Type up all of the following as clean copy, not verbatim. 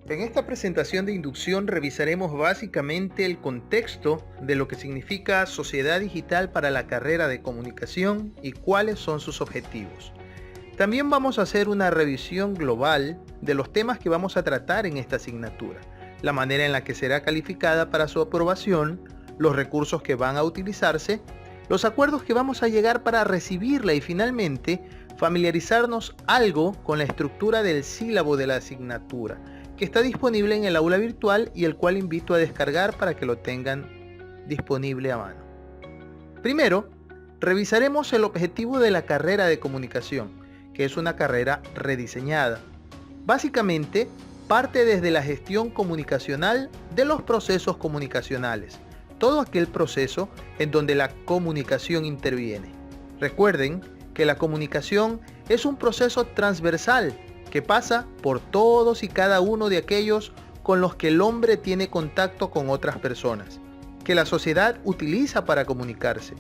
En esta presentación de inducción revisaremos básicamente el contexto de lo que significa sociedad digital para la carrera de comunicación y cuáles son sus objetivos. También vamos a hacer una revisión global de los temas que vamos a tratar en esta asignatura, la manera en la que será calificada para su aprobación, los recursos que van a utilizarse, los acuerdos que vamos a llegar para recibirla y finalmente familiarizarnos algo con la estructura del sílabo de la asignatura, que está disponible en el aula virtual y el cual invito a descargar para que lo tengan disponible a mano. Primero, revisaremos el objetivo de la carrera de comunicación, que es una carrera rediseñada. Básicamente, parte desde la gestión comunicacional de los procesos comunicacionales, todo aquel proceso en donde la comunicación interviene. Recuerden que la comunicación es un proceso transversal que pasa por todos y cada uno de aquellos con los que el hombre tiene contacto con otras personas, que la sociedad utiliza para comunicarse.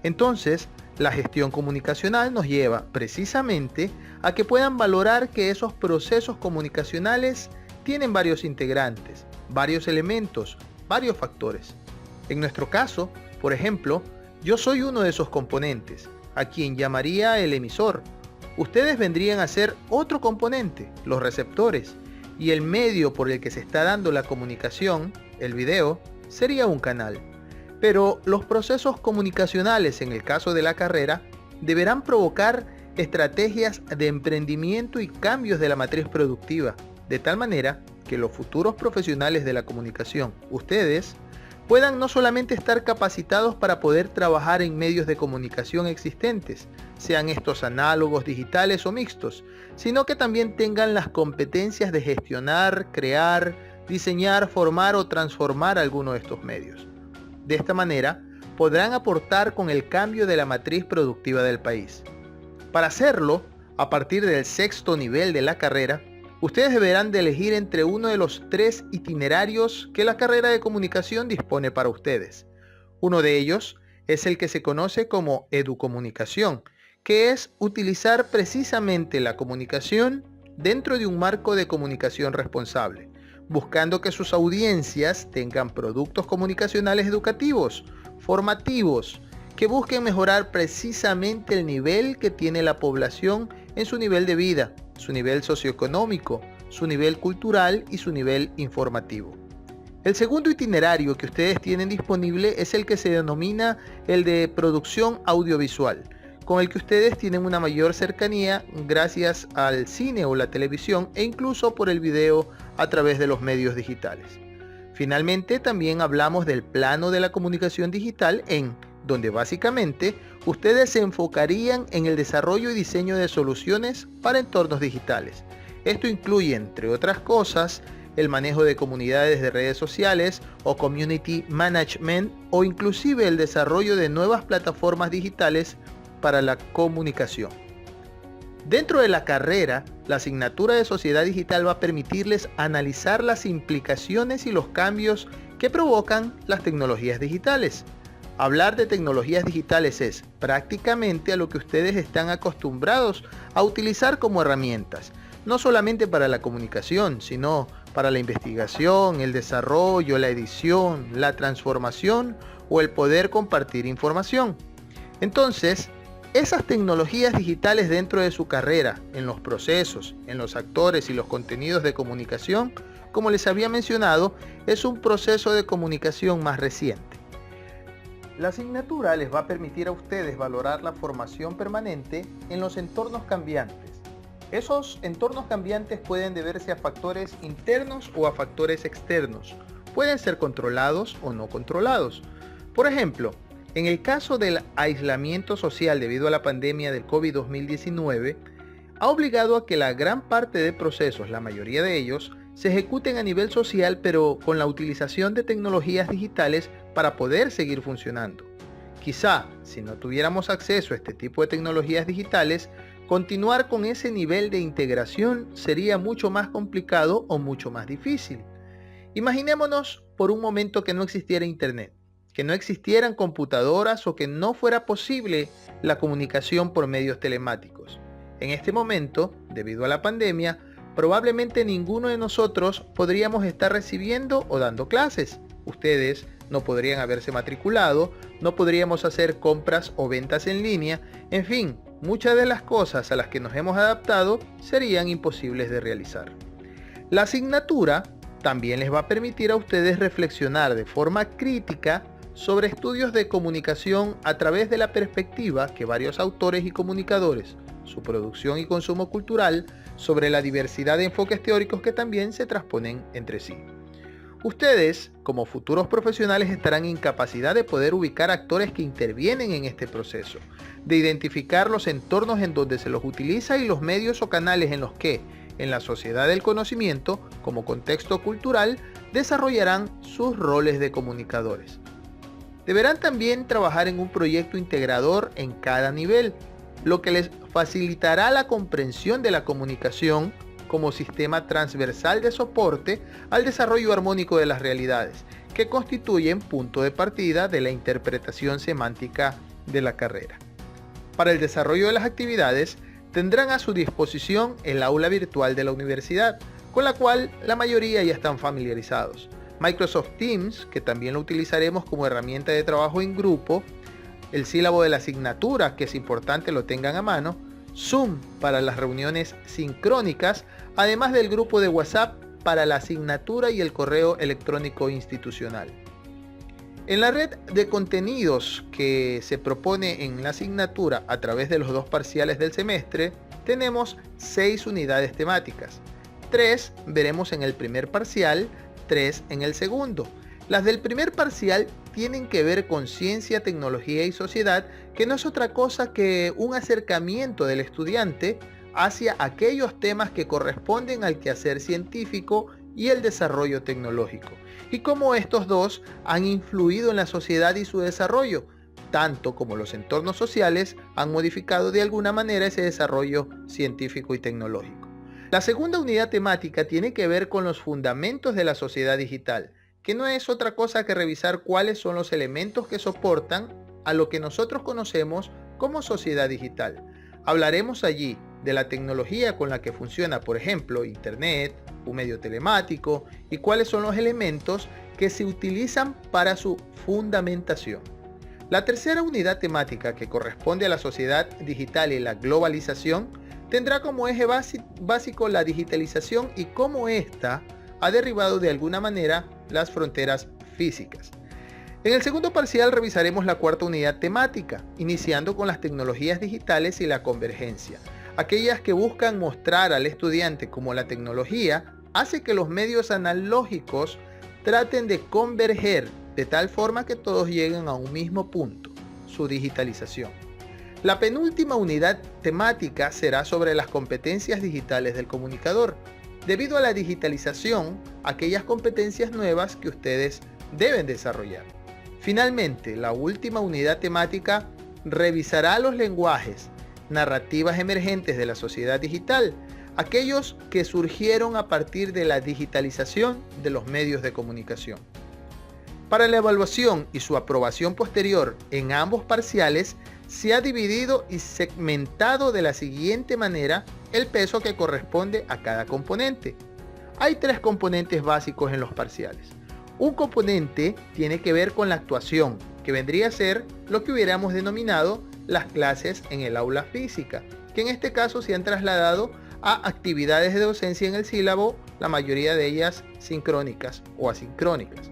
Entonces, la gestión comunicacional nos lleva precisamente a que puedan valorar que esos procesos comunicacionales tienen varios integrantes, varios elementos, varios factores. En nuestro caso, por ejemplo, yo soy uno de esos componentes, a quien llamaría el emisor. Ustedes vendrían a ser otro componente, los receptores, y el medio por el que se está dando la comunicación, el video, sería un canal. Pero los procesos comunicacionales en el caso de la carrera deberán provocar estrategias de emprendimiento y cambios de la matriz productiva, de tal manera que los futuros profesionales de la comunicación, ustedes, puedan no solamente estar capacitados para poder trabajar en medios de comunicación existentes, sean estos análogos, digitales o mixtos, sino que también tengan las competencias de gestionar, crear, diseñar, formar o transformar alguno de estos medios. De esta manera, podrán aportar con el cambio de la matriz productiva del país. Para hacerlo, a partir del sexto nivel de la carrera, ustedes deberán de elegir entre uno de los 3 itinerarios que la carrera de comunicación dispone para ustedes. Uno de ellos es el que se conoce como educomunicación, que es utilizar precisamente la comunicación dentro de un marco de comunicación responsable, buscando que sus audiencias tengan productos comunicacionales educativos, formativos, que busquen mejorar precisamente el nivel que tiene la población en su nivel de vida, su nivel socioeconómico, su nivel cultural y su nivel informativo. El segundo itinerario que ustedes tienen disponible es el que se denomina el de producción audiovisual, con el que ustedes tienen una mayor cercanía gracias al cine o la televisión e incluso por el video a través de los medios digitales. Finalmente, también hablamos del plano de la comunicación digital donde básicamente ustedes se enfocarían en el desarrollo y diseño de soluciones para entornos digitales. Esto incluye, entre otras cosas, el manejo de comunidades de redes sociales o community management o inclusive el desarrollo de nuevas plataformas digitales para la comunicación. Dentro de la carrera, la asignatura de Sociedad Digital va a permitirles analizar las implicaciones y los cambios que provocan las tecnologías digitales. Hablar de tecnologías digitales es prácticamente a lo que ustedes están acostumbrados a utilizar como herramientas, no solamente para la comunicación, sino para la investigación, el desarrollo, la edición, la transformación o el poder compartir información. Entonces, esas tecnologías digitales dentro de su carrera, en los procesos, en los actores y los contenidos de comunicación, como les había mencionado, es un proceso de comunicación más reciente. La asignatura les va a permitir a ustedes valorar la formación permanente en los entornos cambiantes. Esos entornos cambiantes pueden deberse a factores internos o a factores externos. Pueden ser controlados o no controlados. Por ejemplo, en el caso del aislamiento social debido a la pandemia del COVID-19, ha obligado a que la gran parte de procesos, la mayoría de ellos, se ejecuten a nivel social, pero con la utilización de tecnologías digitales para poder seguir funcionando. Quizá, si no tuviéramos acceso a este tipo de tecnologías digitales, continuar con ese nivel de integración sería mucho más complicado o mucho más difícil. Imaginémonos por un momento que no existiera Internet, que no existieran computadoras o que no fuera posible la comunicación por medios telemáticos. En este momento, debido a la pandemia, probablemente ninguno de nosotros podríamos estar recibiendo o dando clases. Ustedes no podrían haberse matriculado, no podríamos hacer compras o ventas en línea, en fin, muchas de las cosas a las que nos hemos adaptado serían imposibles de realizar. La asignatura también les va a permitir a ustedes reflexionar de forma crítica sobre estudios de comunicación a través de la perspectiva que varios autores y comunicadores, su producción y consumo cultural, sobre la diversidad de enfoques teóricos que también se transponen entre sí. Ustedes, como futuros profesionales, estarán en capacidad de poder ubicar actores que intervienen en este proceso, de identificar los entornos en donde se los utiliza y los medios o canales en los que, en la sociedad del conocimiento, como contexto cultural, desarrollarán sus roles de comunicadores. Deberán también trabajar en un proyecto integrador en cada nivel, lo que les facilitará la comprensión de la comunicación como sistema transversal de soporte al desarrollo armónico de las realidades, que constituyen punto de partida de la interpretación semántica de la carrera. Para el desarrollo de las actividades, tendrán a su disposición el aula virtual de la universidad, con la cual la mayoría ya están familiarizados. Microsoft Teams, que también lo utilizaremos como herramienta de trabajo en grupo, el sílabo de la asignatura, que es importante lo tengan a mano, Zoom para las reuniones sincrónicas, además del grupo de WhatsApp para la asignatura y el correo electrónico institucional. En la red de contenidos que se propone en la asignatura a través de los 2 parciales del semestre, tenemos 6 unidades temáticas. 3 veremos en el primer parcial, 3 en el segundo. Las del primer parcial tienen que ver con ciencia, tecnología y sociedad, que no es otra cosa que un acercamiento del estudiante hacia aquellos temas que corresponden al quehacer científico y el desarrollo tecnológico, y cómo estos dos han influido en la sociedad y su desarrollo, tanto como los entornos sociales han modificado de alguna manera ese desarrollo científico y tecnológico. La segunda unidad temática tiene que ver con los fundamentos de la sociedad digital, que no es otra cosa que revisar cuáles son los elementos que soportan a lo que nosotros conocemos como sociedad digital. Hablaremos allí de la tecnología con la que funciona, por ejemplo, Internet, un medio telemático, y cuáles son los elementos que se utilizan para su fundamentación. La tercera unidad temática, que corresponde a la sociedad digital y la globalización, tendrá como eje básico la digitalización y cómo ésta ha derribado de alguna manera las fronteras físicas. En el segundo parcial revisaremos la cuarta unidad temática, iniciando con las tecnologías digitales y la convergencia, aquellas que buscan mostrar al estudiante cómo la tecnología hace que los medios analógicos traten de converger de tal forma que todos lleguen a un mismo punto, su digitalización. La penúltima unidad temática será sobre las competencias digitales del comunicador. Debido a la digitalización, aquellas competencias nuevas que ustedes deben desarrollar. Finalmente, la última unidad temática revisará los lenguajes, narrativas emergentes de la sociedad digital, aquellos que surgieron a partir de la digitalización de los medios de comunicación. Para la evaluación y su aprobación posterior en ambos parciales, se ha dividido y segmentado de la siguiente manera el peso que corresponde a cada componente. Hay 3 componentes básicos en los parciales. Un componente tiene que ver con la actuación, que vendría a ser lo que hubiéramos denominado las clases en el aula física, que en este caso se han trasladado a actividades de docencia en el sílabo, la mayoría de ellas sincrónicas o asincrónicas.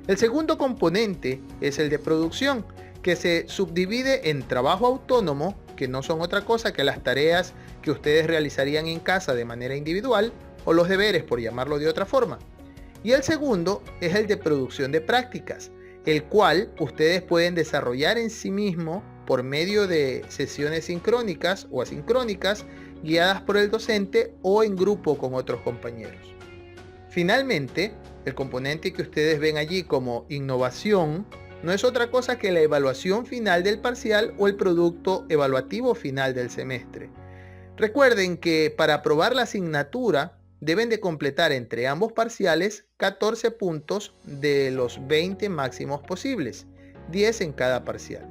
El segundo componente es el de producción, que se subdivide en trabajo autónomo, que no son otra cosa que las tareas que ustedes realizarían en casa de manera individual, o los deberes, por llamarlo de otra forma. Y el segundo es el de producción de prácticas, el cual ustedes pueden desarrollar en sí mismo por medio de sesiones sincrónicas o asincrónicas, guiadas por el docente o en grupo con otros compañeros. Finalmente, el componente que ustedes ven allí como innovación no es otra cosa que la evaluación final del parcial o el producto evaluativo final del semestre. Recuerden que para aprobar la asignatura deben de completar entre ambos parciales 14 puntos de los 20 máximos posibles, 10 en cada parcial.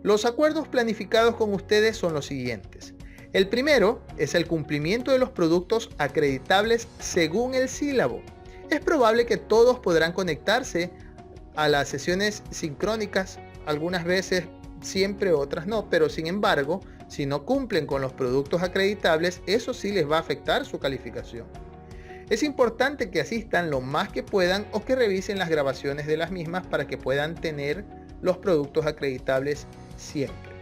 Los acuerdos planificados con ustedes son los siguientes. El primero es el cumplimiento de los productos acreditables según el sílabo. Es probable que todos podrán conectarse a las sesiones sincrónicas, algunas veces, siempre, otras no, pero sin embargo, si no cumplen con los productos acreditables, eso sí les va a afectar su calificación. Es importante que asistan lo más que puedan o que revisen las grabaciones de las mismas para que puedan tener los productos acreditables siempre.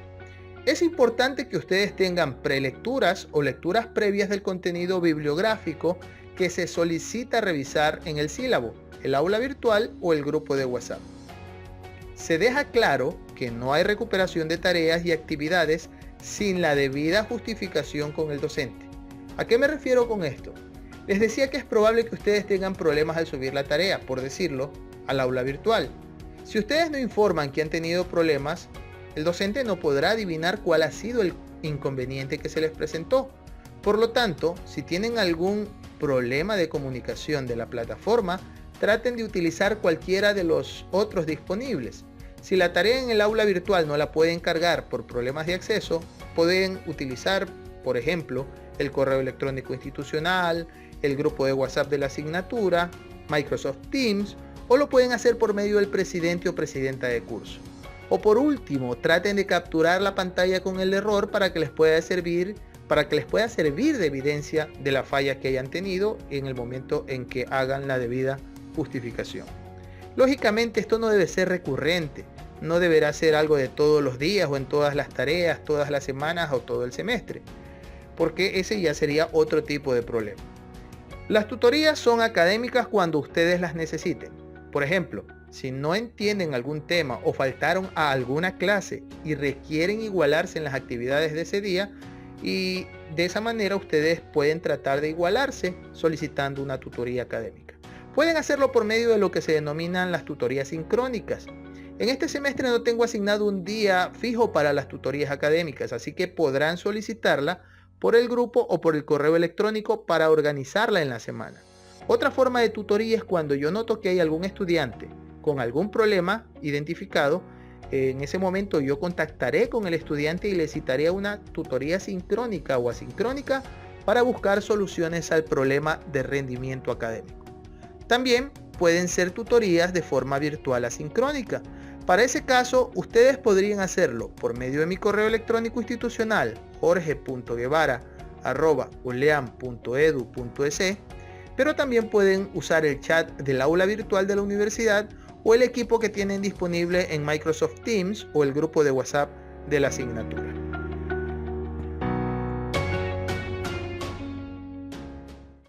Es importante que ustedes tengan prelecturas o lecturas previas del contenido bibliográfico que se solicita revisar en el sílabo, el aula virtual o el grupo de WhatsApp. Se deja claro que no hay recuperación de tareas y actividades sin la debida justificación con el docente. ¿A qué me refiero con esto? Les decía que es probable que ustedes tengan problemas al subir la tarea, por decirlo, al aula virtual. Si ustedes no informan que han tenido problemas, el docente no podrá adivinar cuál ha sido el inconveniente que se les presentó. Por lo tanto, si tienen algún problema de comunicación de la plataforma, traten de utilizar cualquiera de los otros disponibles. Si la tarea en el aula virtual no la pueden cargar por problemas de acceso, pueden utilizar, por ejemplo, el correo electrónico institucional, el grupo de WhatsApp de la asignatura, Microsoft Teams, o lo pueden hacer por medio del presidente o presidenta de curso. O por último, traten de capturar la pantalla con el error para que les pueda servir de evidencia de la falla que hayan tenido en el momento en que hagan la debida justificación. Lógicamente esto no debe ser recurrente, no deberá ser algo de todos los días o en todas las tareas, todas las semanas o todo el semestre, porque ese ya sería otro tipo de problema. Las tutorías son académicas cuando ustedes las necesiten. Por ejemplo, si no entienden algún tema o faltaron a alguna clase y requieren igualarse en las actividades de ese día, y de esa manera ustedes pueden tratar de igualarse solicitando una tutoría académica. Pueden hacerlo por medio de lo que se denominan las tutorías sincrónicas. En este semestre no tengo asignado un día fijo para las tutorías académicas, así que podrán solicitarla por el grupo o por el correo electrónico para organizarla en la semana. Otra forma de tutoría es cuando yo noto que hay algún estudiante con algún problema identificado. En ese momento yo contactaré con el estudiante y le citaré una tutoría sincrónica o asincrónica para buscar soluciones al problema de rendimiento académico. También pueden ser tutorías de forma virtual asincrónica. Para ese caso, ustedes podrían hacerlo por medio de mi correo electrónico institucional jorge.guevara@uleam.edu.es, pero también pueden usar el chat del aula virtual de la universidad o el equipo que tienen disponible en Microsoft Teams o el grupo de WhatsApp de la asignatura.